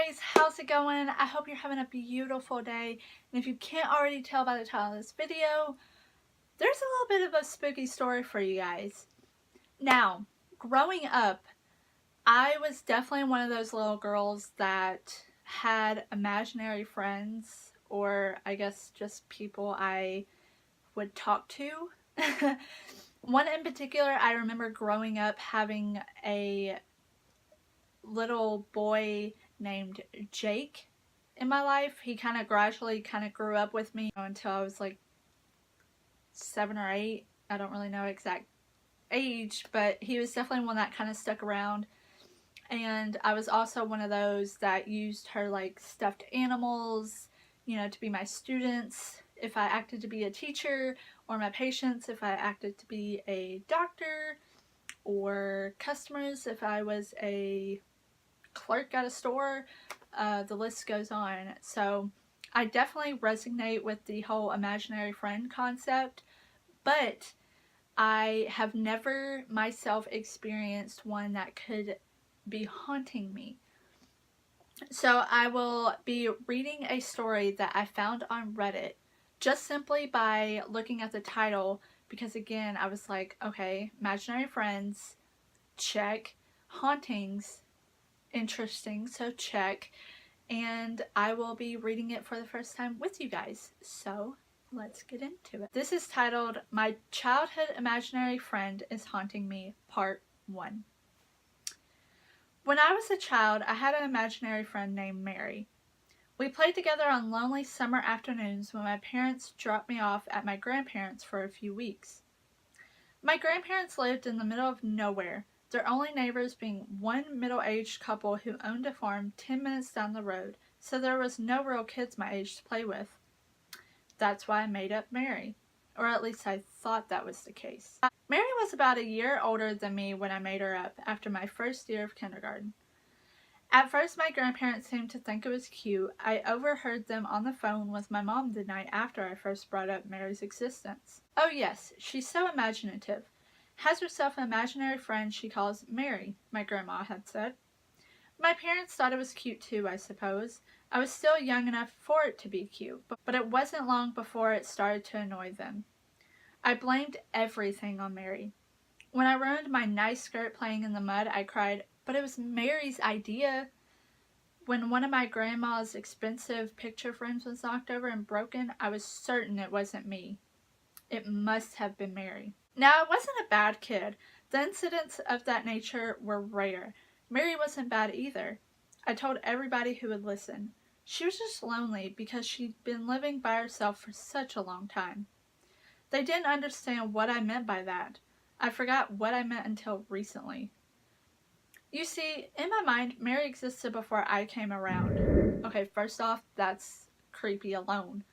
guys, how's it going? I hope you're having a beautiful day, and if you can't already tell by the title of this video, there's a little bit of a spooky story for you guys. Now, growing up, I was definitely one of those little girls that had imaginary friends, or I guess just people I would talk to. One in particular, I remember growing up having a little boy named Jake in my life. He kind of gradually grew up with me until I was like 7 or 8. I don't really know exact age, but he was definitely one that kind of stuck around. And I was also one of those that used her like stuffed animals, to be my students if I acted to be a teacher, or my patients if I acted to be a doctor, or customers if I was a clerk at a store. The list goes on. So I definitely resonate with the whole imaginary friend concept, but I have never myself experienced one that could be haunting me. So I will be reading a story that I found on Reddit just simply by looking at the title, because again, I was like, okay, imaginary friends, check. Hauntings, interesting, so check. And I will be reading it for the first time with you guys. So let's get into it. This is titled, My Childhood Imaginary Friend is Haunting Me, Part 1. When I was a child, I had an imaginary friend named Mary. We played together on lonely summer afternoons when my parents dropped me off at my grandparents' for a few weeks. My grandparents lived in the middle of nowhere, their only neighbors being one middle-aged couple who owned a farm 10 minutes down the road, so there was no real kids my age to play with. That's why I made up Mary, or at least I thought that was the case. Mary was about a year older than me when I made her up, after my first year of kindergarten. At first, my grandparents seemed to think it was cute. I overheard them on the phone with my mom the night after I first brought up Mary's existence. Oh yes, she's so imaginative. Has herself an imaginary friend she calls Mary, my grandma had said. My parents thought it was cute too, I suppose. I was still young enough for it to be cute, but it wasn't long before it started to annoy them. I blamed everything on Mary. When I ruined my nice skirt playing in the mud, I cried, but it was Mary's idea. When one of my grandma's expensive picture frames was knocked over and broken, I was certain it wasn't me. It must have been Mary. Now, I wasn't a bad kid. The incidents of that nature were rare. Mary wasn't bad either. I told everybody who would listen. She was just lonely because she'd been living by herself for such a long time. They didn't understand what I meant by that. I forgot what I meant until recently. You see, in my mind, Mary existed before I came around. Okay, first off, that's creepy alone.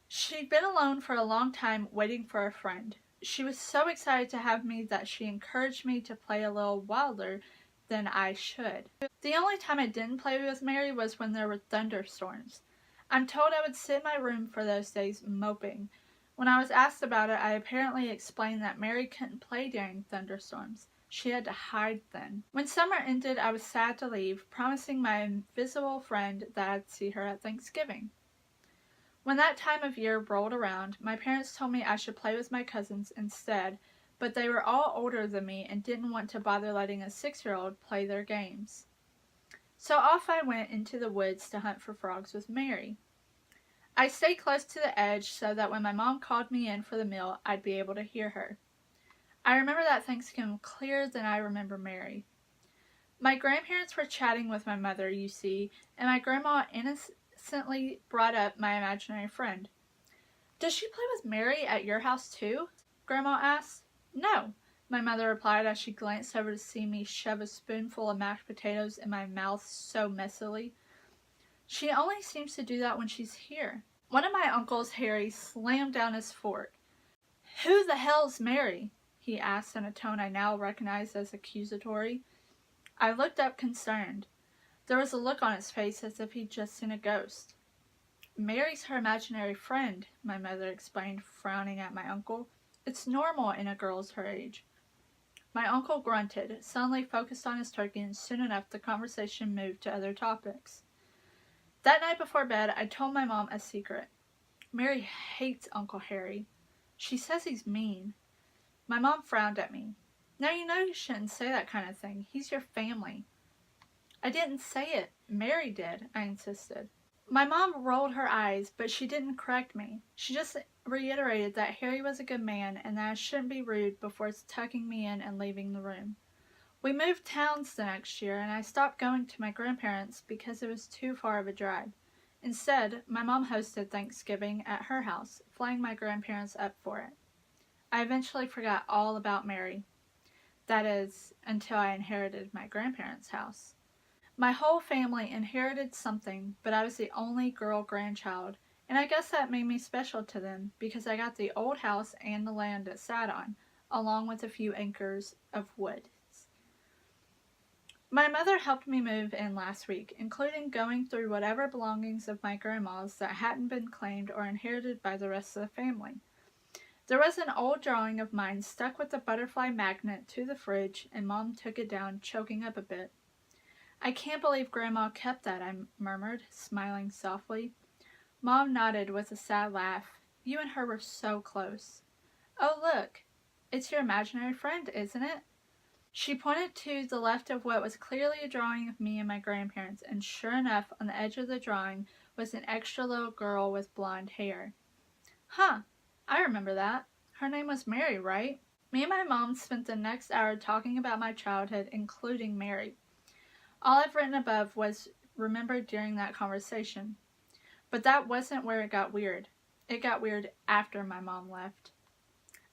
She'd been alone for a long time waiting for a friend. She was so excited to have me that she encouraged me to play a little wilder than I should. The only time I didn't play with Mary was when there were thunderstorms. I'm told I would sit in my room for those days moping. When I was asked about it, I apparently explained that Mary couldn't play during thunderstorms. She had to hide then. When summer ended, I was sad to leave, promising my invisible friend that I'd see her at Thanksgiving. When that time of year rolled around, my parents told me I should play with my cousins instead, but they were all older than me and didn't want to bother letting a 6-year-old play their games. So off I went into the woods to hunt for frogs with Mary. I stayed close to the edge so that when my mom called me in for the meal, I'd be able to hear her. I remember that Thanksgiving clearer than I remember Mary. My grandparents were chatting with my mother, you see, and my grandma innocently brought up my imaginary friend. Does she play with Mary at your house too? Grandma asked. No, my mother replied as she glanced over to see me shove a spoonful of mashed potatoes in my mouth so messily. She only seems to do that when she's here. One of my uncles, Harry, slammed down his fork. Who the hell's Mary? He asked in a tone I now recognized as accusatory. I looked up concerned. There was a look on his face as if he'd just seen a ghost. Mary's her imaginary friend, my mother explained, frowning at my uncle. It's normal in a girl her age. My uncle grunted, suddenly focused on his turkey, and soon enough the conversation moved to other topics. That night before bed, I told my mom a secret. Mary hates Uncle Harry. She says he's mean. My mom frowned at me. Now you know you shouldn't say that kind of thing. He's your family. I didn't say it. Mary did, I insisted. My mom rolled her eyes, but she didn't correct me. She just reiterated that Harry was a good man and that I shouldn't be rude before tucking me in and leaving the room. We moved towns the next year, and I stopped going to my grandparents because it was too far of a drive. Instead, my mom hosted Thanksgiving at her house, flying my grandparents up for it. I eventually forgot all about Mary. That is, until I inherited my grandparents' house. My whole family inherited something, but I was the only girl grandchild, and I guess that made me special to them because I got the old house and the land it sat on, along with a few acres of wood. My mother helped me move in last week, including going through whatever belongings of my grandma's that hadn't been claimed or inherited by the rest of the family. There was an old drawing of mine stuck with a butterfly magnet to the fridge, and Mom took it down, choking up a bit. I can't believe Grandma kept that, I murmured, smiling softly. Mom nodded with a sad laugh. You and her were so close. Oh, look, it's your imaginary friend, isn't it? She pointed to the left of what was clearly a drawing of me and my grandparents, and sure enough, on the edge of the drawing was an extra little girl with blonde hair. Huh, I remember that. Her name was Mary, right? Me and my mom spent the next hour talking about my childhood, including Mary. All I've written above was remembered during that conversation. But that wasn't where it got weird. It got weird after my mom left.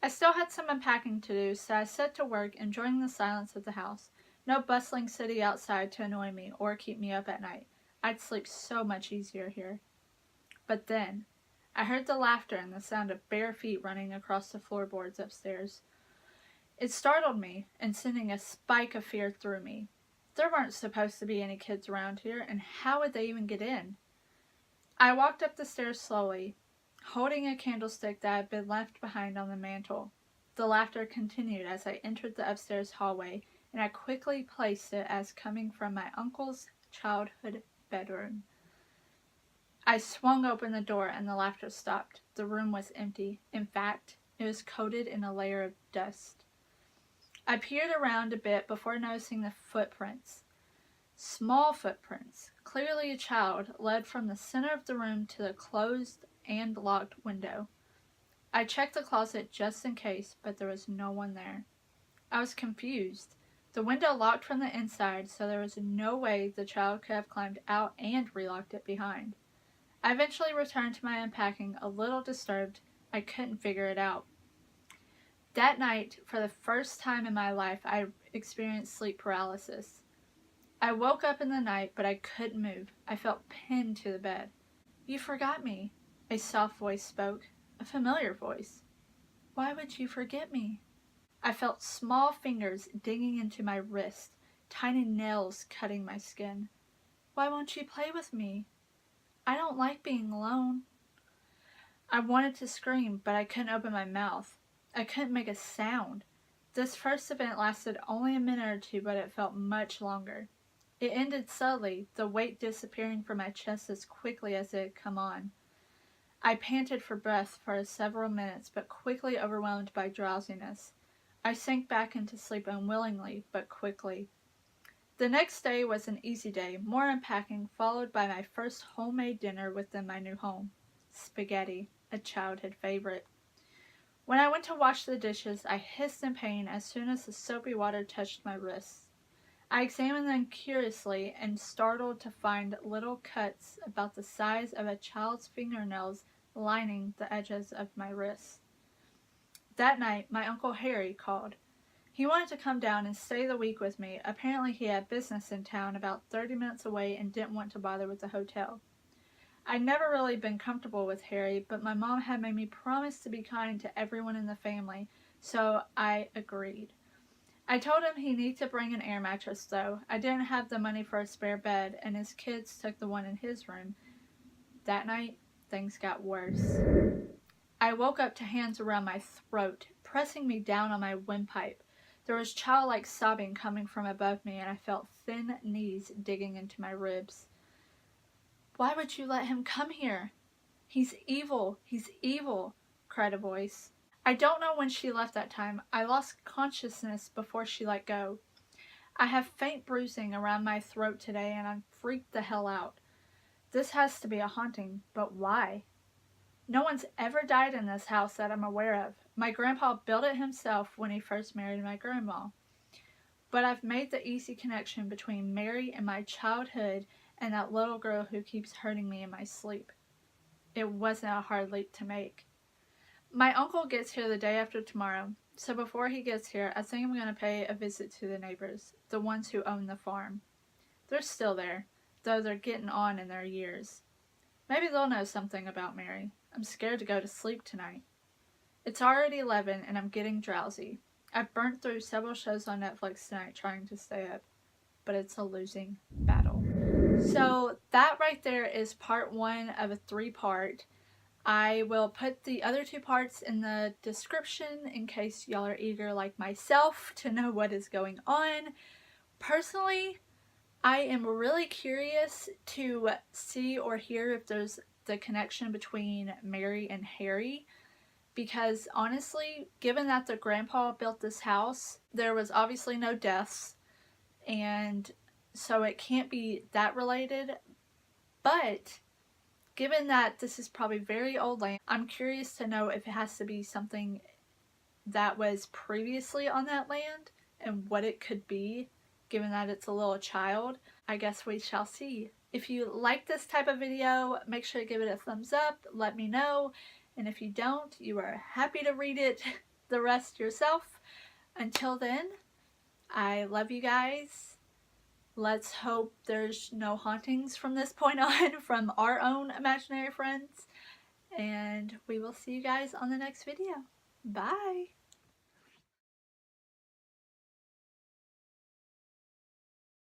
I still had some unpacking to do, so I set to work, enjoying the silence of the house. No bustling city outside to annoy me or keep me up at night. I'd sleep so much easier here. But then, I heard the laughter and the sound of bare feet running across the floorboards upstairs. It startled me, and sending a spike of fear through me. There weren't supposed to be any kids around here, and how would they even get in? I walked up the stairs slowly, holding a candlestick that had been left behind on the mantel. The laughter continued as I entered the upstairs hallway, and I quickly placed it as coming from my uncle's childhood bedroom. I swung open the door and the laughter stopped. The room was empty. In fact, it was coated in a layer of dust. I peered around a bit before noticing the footprints. Small footprints, clearly a child, led from the center of the room to the closed and locked window. I checked the closet just in case, but there was no one there. I was confused. The window locked from the inside, so there was no way the child could have climbed out and relocked it behind. I eventually returned to my unpacking, a little disturbed. I couldn't figure it out. That night, for the first time in my life, I experienced sleep paralysis. I woke up in the night, but I couldn't move. I felt pinned to the bed. You forgot me, a soft voice spoke, a familiar voice. Why would you forget me? I felt small fingers digging into my wrist, tiny nails cutting my skin. Why won't you play with me? I don't like being alone. I wanted to scream, but I couldn't open my mouth. I couldn't make a sound. This first event lasted only a minute or two, but it felt much longer. It ended subtly, the weight disappearing from my chest as quickly as it had come on. I panted for breath for several minutes, but quickly overwhelmed by drowsiness. I sank back into sleep unwillingly, but quickly. The next day was an easy day, more unpacking, followed by my first homemade dinner within my new home. Spaghetti, a childhood favorite. When I went to wash the dishes, I hissed in pain as soon as the soapy water touched my wrists. I examined them curiously and startled to find little cuts about the size of a child's fingernails lining the edges of my wrists. That night, my Uncle Harry called. He wanted to come down and stay the week with me. Apparently, he had business in town about 30 minutes away and didn't want to bother with the hotel. I'd never really been comfortable with Harry, but my mom had made me promise to be kind to everyone in the family, so I agreed. I told him he needed to bring an air mattress, though. I didn't have the money for a spare bed, and his kids took the one in his room. That night, things got worse. I woke up to hands around my throat, pressing me down on my windpipe. There was childlike sobbing coming from above me, and I felt thin knees digging into my ribs. "Why would you let him come here? He's evil, he's evil," cried a voice. I don't know when she left that time. I lost consciousness before she let go. I have faint bruising around my throat today, and I'm freaked the hell out. This has to be a haunting, but why? No one's ever died in this house that I'm aware of. My grandpa built it himself when he first married my grandma. But I've made the easy connection between Mary and my childhood and that little girl who keeps hurting me in my sleep. It wasn't a hard leap to make. My uncle gets here the day after tomorrow, so before he gets here, I think I'm going to pay a visit to the neighbors, the ones who own the farm. They're still there, though they're getting on in their years. Maybe they'll know something about Mary. I'm scared to go to sleep tonight. It's already 11 and I'm getting drowsy. I've burnt through several shows on Netflix tonight trying to stay up, but it's a losing battle. So that right there is part 1 of a 3-part. I will put the other 2 parts in the description in case y'all are eager like myself to know what is going on. Personally, I am really curious to see or hear if there's the connection between Mary and Harry, because honestly, given that the grandpa built this house, there was obviously no deaths, and so it can't be that related, but given that this is probably very old land, I'm curious to know if it has to be something that was previously on that land and what it could be, given that it's a little child. I guess we shall see. If you like this type of video, make sure to give it a thumbs up, let me know, and if you don't, you are happy to read it the rest yourself. Until then, I love you guys. Let's hope there's no hauntings from this point on from our own imaginary friends. And we will see you guys on the next video. Bye!